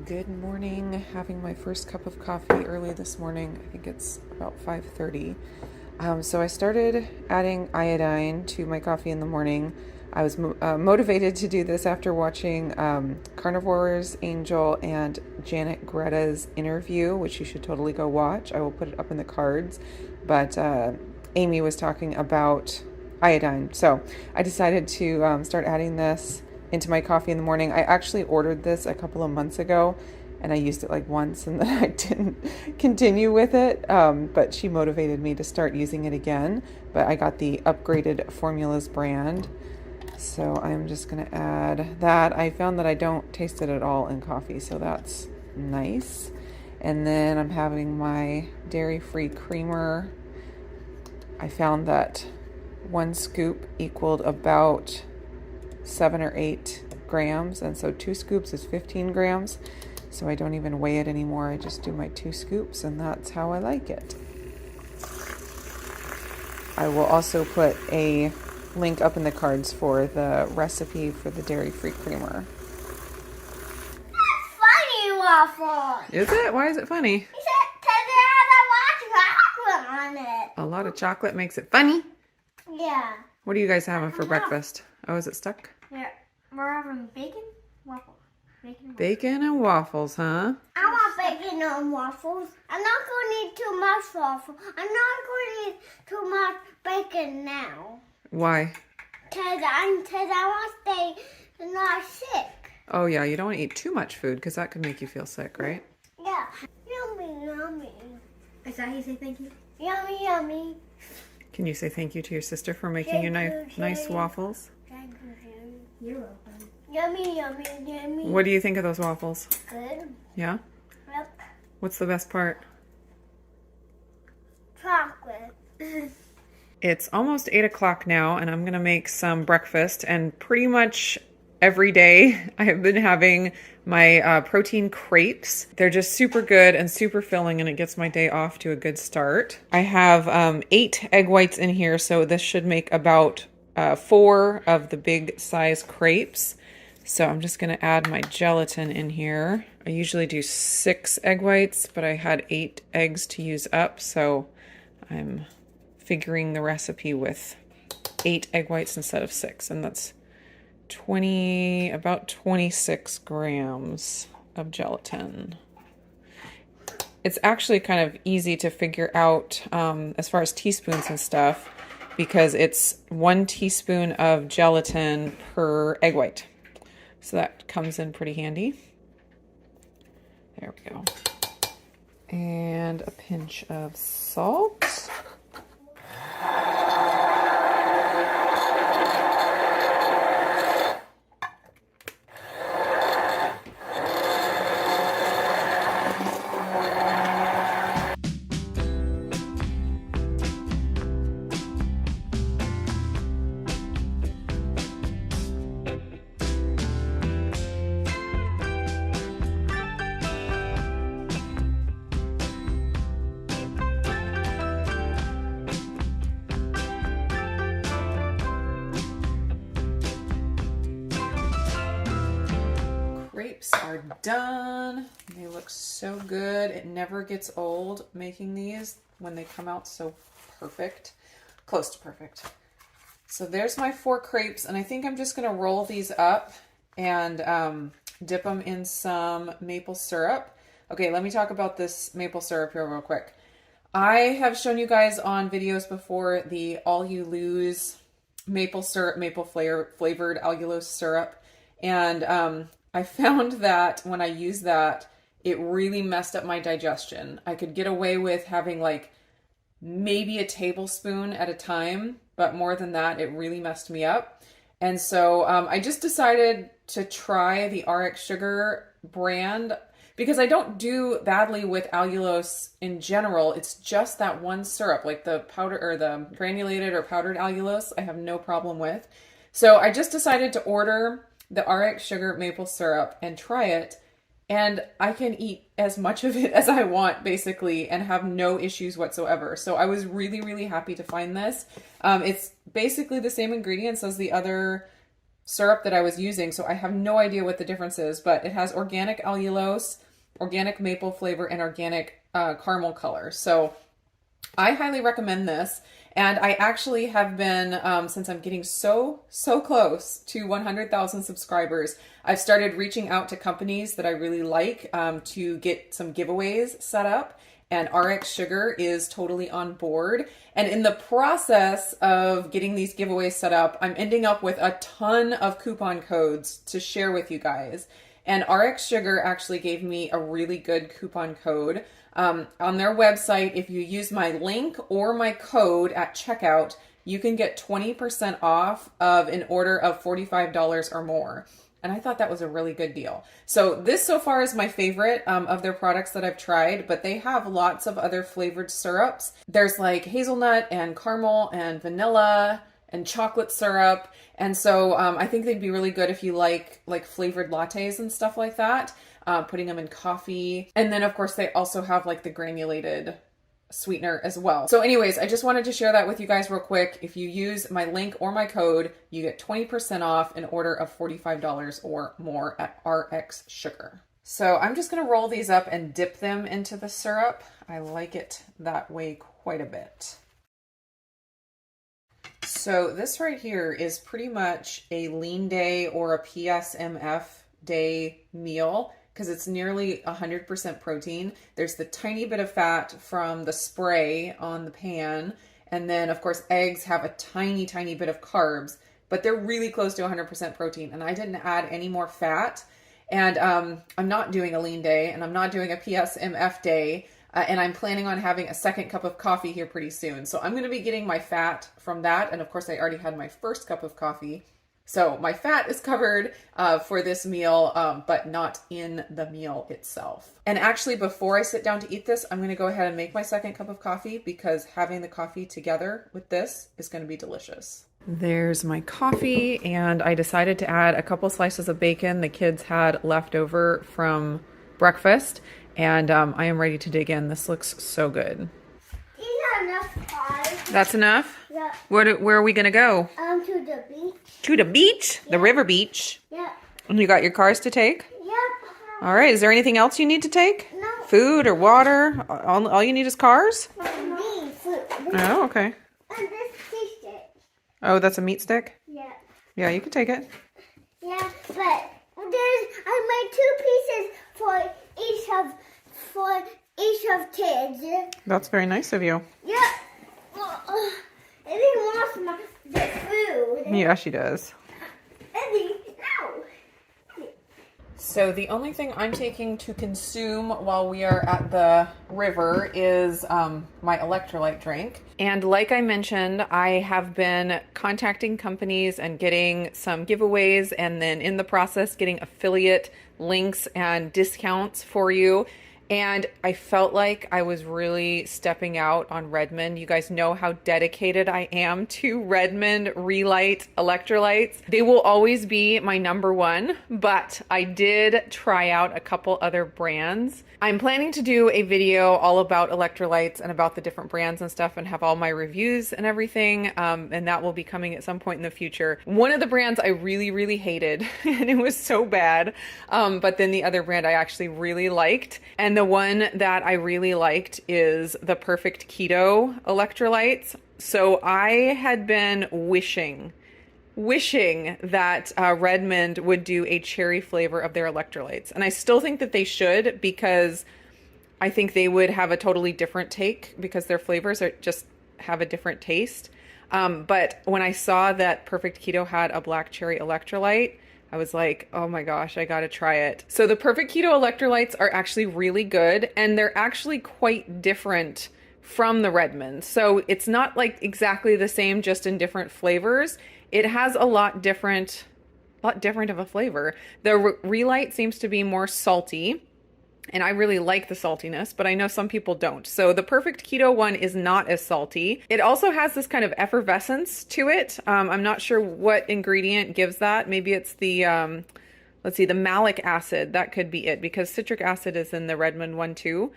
Good morning. Having my first cup of coffee early this morning. I think it's about 5:30. So I started adding iodine to my coffee in the morning. I was motivated to do this after watching Carnivore's Angel and Janet Greta's interview, which you should totally go watch. I will put it up in the cards. But Amy was talking about iodine. So I decided to start adding this into my coffee in the morning. I actually ordered this a couple of months ago and I used it like once and then I didn't continue with it. But she motivated me to start using it again. But I got the upgraded Formulas brand. So I'm just going to add that. I found that I don't taste it at all in coffee, so that's nice. And then I'm having my dairy-free creamer. I found that 1 scoop equaled about 7 or 8 grams, and so 2 scoops is 15 grams. So I don't even weigh it anymore. I just do my 2 scoops, and that's how I like it. I will also put a link up in the cards for the recipe for the dairy-free creamer. Funny waffle. Is it? Why is it funny? He said because it has a lot of chocolate on it. A lot of chocolate makes it funny. Yeah. What are you guys having for breakfast? Oh, is it stuck? Yeah. We're having bacon waffles. Bacon and waffles, huh? I want bacon and waffles. I'm not going to eat too much waffle. I'm not going to eat too much bacon now. Why? Because I want to stay not sick. Oh, yeah, you don't want to eat too much food because that could make you feel sick, right? Yeah. Yummy, yummy. Is that how you say thank you? Yummy, yummy. Can you say thank you to your sister for making you nice waffles? Thank you, Jerry. You're welcome. Yummy, yummy, yummy. What do you think of those waffles? Good. Yeah? Yep. What's the best part? Chocolate. It's almost 8 o'clock now, and I'm going to make some breakfast. And pretty much every day I have been having my protein crepes. They're just super good and super filling, and it gets my day off to a good start. I have 8 egg whites in here, so this should make about 4 of the big size crepes. So I'm just going to add my gelatin in here. I usually do 6 egg whites, but I had 8 eggs to use up, so I'm figuring the recipe with 8 egg whites instead of 6, and that's about 26 grams of gelatin. It's actually kind of easy to figure out as far as teaspoons and stuff, because it's 1 teaspoon of gelatin per egg white. So that comes in pretty handy. There we go. And a pinch of salt. Grapes are done. They look so good. It never gets old making these when they come out so perfect, close to perfect. So there's my 4 crepes, and I think I'm just going to roll these up and dip them in some maple syrup. Okay, let me talk about this maple syrup here real quick. I have shown you guys on videos before the All You Lose maple syrup, maple flavored allulose syrup, and I found that when I used that, it really messed up my digestion. I could get away with having like maybe a tablespoon at a time, but more than that, it really messed me up. And so I just decided to try the rxsugar brand because I don't do badly with allulose in general. It's just that one syrup, like the powder or the granulated or powdered allulose, I have no problem with. So I just decided to order the rxsugar maple syrup and try it, and I can eat as much of it as I want basically and have no issues whatsoever. So I was really, really happy to find this. It's basically the same ingredients as the other syrup that I was using, so I have no idea what the difference is, but it has organic allulose, organic maple flavor, and organic caramel color. So I highly recommend this. And I actually have been, since I'm getting so close to 100,000 subscribers, I've started reaching out to companies that I really like to get some giveaways set up. And rxsugar is totally on board. And in the process of getting these giveaways set up, I'm ending up with a ton of coupon codes to share with you guys. And rxsugar actually gave me a really good coupon code. On their website, if you use my link or my code at checkout, you can get 20% off of an order of $45 or more. And I thought that was a really good deal. So this so far is my favorite of their products that I've tried, but they have lots of other flavored syrups. There's like hazelnut and caramel and vanilla and chocolate syrup. And so I think they'd be really good if you like flavored lattes and stuff like that. Putting them in coffee. And then of course they also have like the granulated sweetener as well. So anyways, I just wanted to share that with you guys real quick. If you use my link or my code, you get 20% off an order of $45 or more at rxsugar. So I'm just going to roll these up and dip them into the syrup. I like it that way quite a bit. So this right here is pretty much a lean day or a PSMF day meal, because it's nearly 100% protein. There's the tiny bit of fat from the spray on the pan. And then of course eggs have a tiny bit of carbs, but they're really close to 100% protein. And I didn't add any more fat. And I'm not doing a lean day, and I'm not doing a PSMF day. And I'm planning on having a second cup of coffee here pretty soon. So I'm going to be getting my fat from that. And of course I already had my first cup of coffee. So my fat is covered for this meal, but not in the meal itself. And actually, before I sit down to eat this, I'm going to go ahead and make my second cup of coffee, because having the coffee together with this is going to be delicious. There's my coffee, and I decided to add a couple slices of bacon the kids had left over from breakfast, and I am ready to dig in. This looks so good. These are enough cars. That's enough? Yeah. Where are we going to go? To the beach. To the beach? Yeah. The river beach? Yeah. And you got your cars to take? Yep. All right. Is there anything else you need to take? No. Food or water? All you need is cars? Food. Oh, okay. And this t-shirt. Oh, that's a meat stick? Yeah. Yeah, you can take it. Yeah, but I made 2 pieces for each of kids. That's very nice of you. Yeah. Eddie wants the food. Yeah, she does. Eddie, no. So the only thing I'm taking to consume while we are at the river is my electrolyte drink. And like I mentioned, I have been contacting companies and getting some giveaways, and then in the process getting affiliate links and discounts for you. And I felt like I was really stepping out on Redmond. You guys know how dedicated I am to Redmond Relight electrolytes. They will always be my #1, but I did try out a couple other brands. I'm planning to do a video all about electrolytes and about the different brands and stuff, and have all my reviews and everything. And that will be coming at some point in the future. One of the brands I really hated, and it was so bad. But then the other brand I actually really liked. And the one that I really liked is the Perfect Keto electrolytes. So I had been wishing that Redmond would do a cherry flavor of their electrolytes. And I still think that they should, because I think they would have a totally different take, because their flavors just have a different taste. But when I saw that Perfect Keto had a black cherry electrolyte, I was like, oh my gosh, I gotta try it. So the Perfect Keto electrolytes are actually really good, and they're actually quite different from the Redmond. So it's not like exactly the same, just in different flavors. It has a lot different of a flavor. The Relight seems to be more salty, and I really like the saltiness, but I know some people don't. So the Perfect Keto one is not as salty. It also has this kind of effervescence to it. I'm not sure what ingredient gives that. Maybe it's the, let's see, the malic acid. That could be it, because citric acid is in the Redmond one too.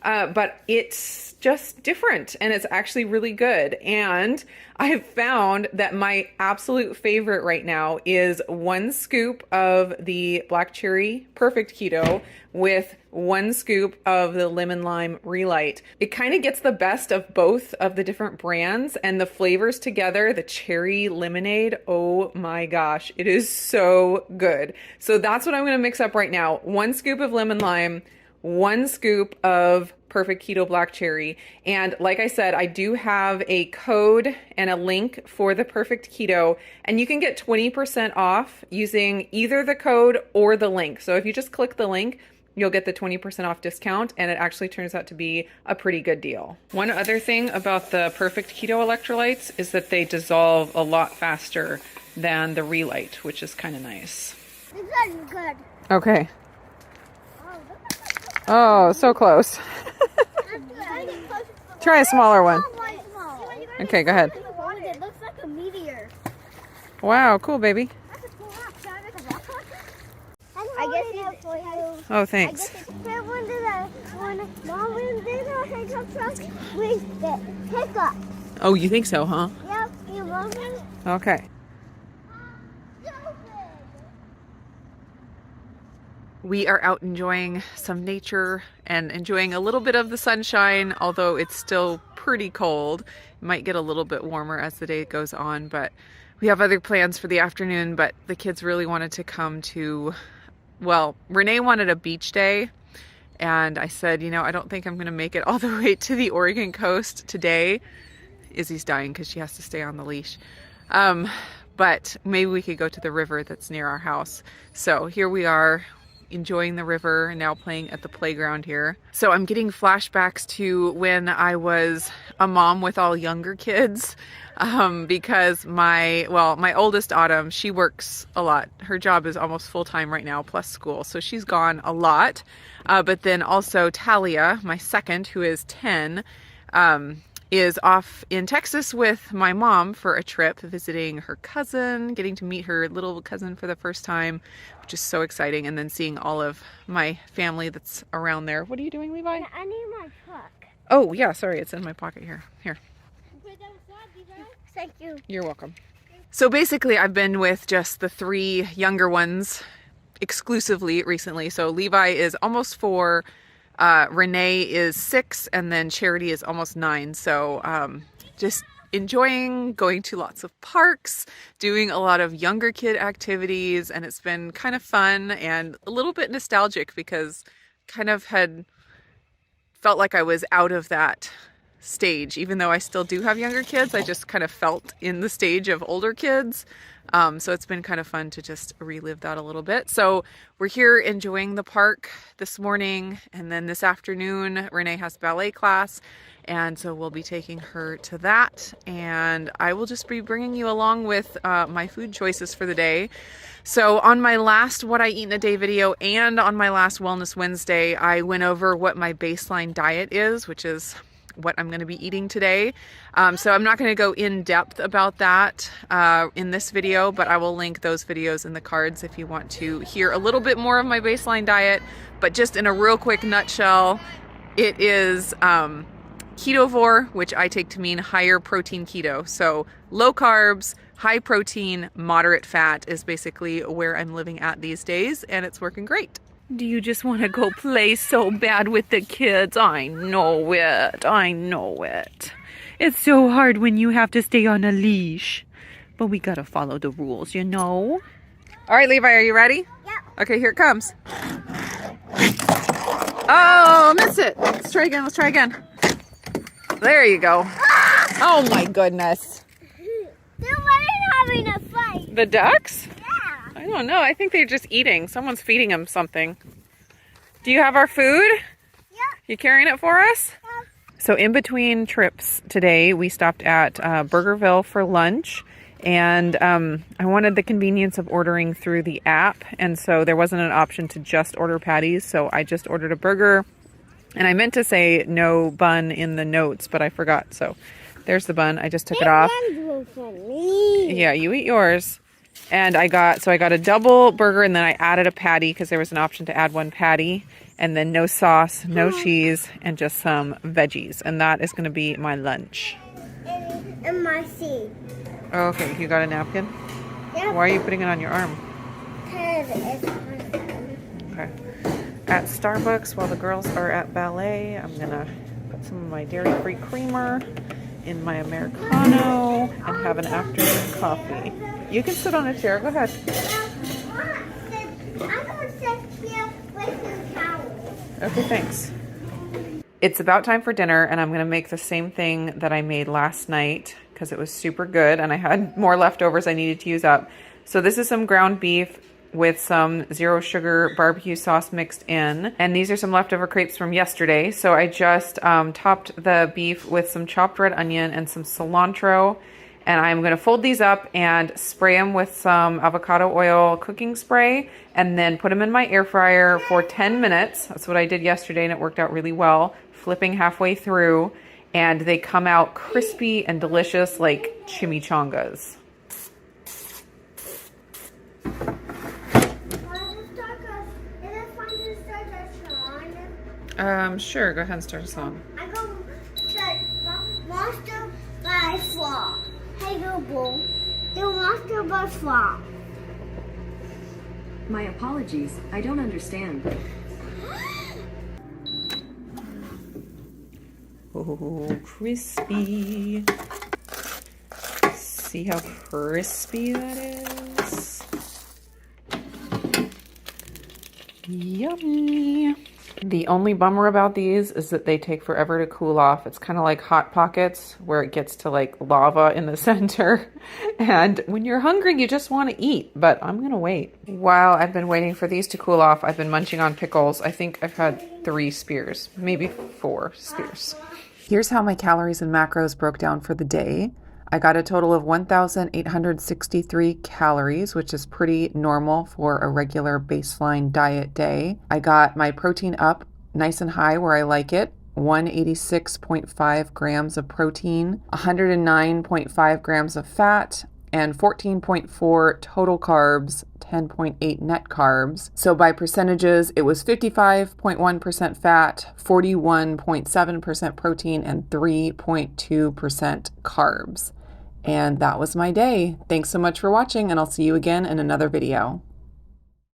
but it's just different and it's actually really good. And I have found that my absolute favorite right now is 1 scoop of the black cherry perfect keto with 1 scoop of the lemon lime relight. It kind of gets the best of both of the different brands and the flavors together. The cherry lemonade, oh my gosh, it is so good. So that's what I'm going to mix up right now. 1 scoop of lemon lime, 1 scoop of perfect keto black cherry. And like I said, I do have a code and a link for the perfect keto, and you can get 20% off using either the code or the link. So if you just click the link, you'll get the 20% off discount, and it actually turns out to be a pretty good deal. One other thing about the perfect keto electrolytes is that they dissolve a lot faster than the relight, which is kind of nice. This is good. Okay. Oh, so close. Try a smaller one. Okay, go ahead. It looks like a meteor. Wow, cool, baby. I guess it's for you. Oh, thanks. Oh, you think so, huh? Yep, you love it? Okay. We are out enjoying some nature and enjoying a little bit of the sunshine, although it's still pretty cold. It might get a little bit warmer as the day goes on, but we have other plans for the afternoon. But the kids really wanted to come to, well, Renee wanted a beach day, and I said, you know, I don't think I'm going to make it all the way to the Oregon coast today. Izzy's dying because she has to stay on the leash. But maybe we could go to the river that's near our house. So here we are, enjoying the river and now playing at the playground here. So I'm getting flashbacks to when I was a mom with all younger kids, because my oldest Autumn, she works a lot. Her job is almost full-time right now, plus school. So she's gone a lot. But then also Talia, my second, who is 10, is off in Texas with my mom for a trip, visiting her cousin, getting to meet her little cousin for the first time, which is so exciting, and then seeing all of my family that's around there. What are you doing, Levi? I need my truck. Oh, yeah, sorry, it's in my pocket here. Here. Thank you. You're welcome. So basically, I've been with just the 3 younger ones exclusively recently. So Levi is almost 4, Renee is 6, and then Charity is almost 9. So just enjoying going to lots of parks, doing a lot of younger kid activities, and it's been kind of fun and a little bit nostalgic because kind of had felt like I was out of that stage. Even though I still do have younger kids, I just kind of felt in the stage of older kids. So it's been kind of fun to just relive that a little bit. So we're here enjoying the park this morning, and then this afternoon Renee has ballet class, and so we'll be taking her to that, and I will just be bringing you along with my food choices for the day. So on my last What I Eat in a Day video and on my last Wellness Wednesday, I went over what my baseline diet is, which is what I'm going to be eating today. So I'm not going to go in depth about that in this video, but I will link those videos in the cards if you want to hear a little bit more of my baseline diet. But just in a real quick nutshell, it is Ketovore, which I take to mean higher protein keto. So low carbs, high protein, moderate fat is basically where I'm living at these days, and it's working great. Do you just want to go play so bad with the kids? I know it. I know it. It's so hard when you have to stay on a leash. But we gotta follow the rules, you know? All right, Levi, are you ready? Yep. Okay, here it comes. Oh, missed it. Let's try again. Let's try again. There you go. Oh, my goodness. They're having a fight. The ducks? Yeah. I don't know. I think they're just eating. Someone's feeding them something. Do you have our food? Yeah. You carrying it for us? Yeah. So in between trips today, we stopped at Burgerville for lunch. And I wanted the convenience of ordering through the app. And so there wasn't an option to just order patties. So I just ordered a burger. And I meant to say no bun in the notes, but I forgot. So there's the bun. I just took it off. Yeah, you eat yours. And I got a double burger, and then I added a patty because there was an option to add one patty. And then no sauce, no cheese, and just some veggies. And that is going to be my lunch. And my seat. Okay, you got a napkin? Yep. Why are you putting it on your arm? Because it's fun. Okay. At Starbucks, while the girls are at ballet, I'm going to put some of my dairy-free creamer in my Americano and have an afternoon coffee. You can sit on a chair. Go ahead. I'm going to sit here with the towel. Okay, thanks. It's about time for dinner, and I'm going to make the same thing that I made last night because it was super good, and I had more leftovers I needed to use up. So this is some ground beef with some zero sugar barbecue sauce mixed in. And these are some leftover crepes from yesterday. So I just topped the beef with some chopped red onion and some cilantro. And I'm gonna fold these up and spray them with some avocado oil cooking spray and then put them in my air fryer for 10 minutes. That's what I did yesterday and it worked out really well. Flipping halfway through and they come out crispy and delicious like chimichangas. Sure, go ahead and start a song. I go start Monster by Fall. Hey Google, do Monster by Fall. My apologies, I don't understand. Oh, crispy. See how crispy that is? Yummy. The only bummer about these is that they take forever to cool off. It's kind of like Hot Pockets where it gets to like lava in the center. And when you're hungry, you just want to eat, but I'm going to wait. While I've been waiting for these to cool off, I've been munching on pickles. I think I've had 3 spears, maybe 4 spears. Here's how my calories and macros broke down for the day. I got a total of 1,863 calories, which is pretty normal for a regular baseline diet day. I got my protein up nice and high where I like it. 186.5 grams of protein, 109.5 grams of fat, and 14.4 total carbs, 10.8 net carbs. So by percentages, it was 55.1% fat, 41.7% protein, and 3.2% carbs. And that was my day. Thanks so much for watching, and I'll see you again in another video.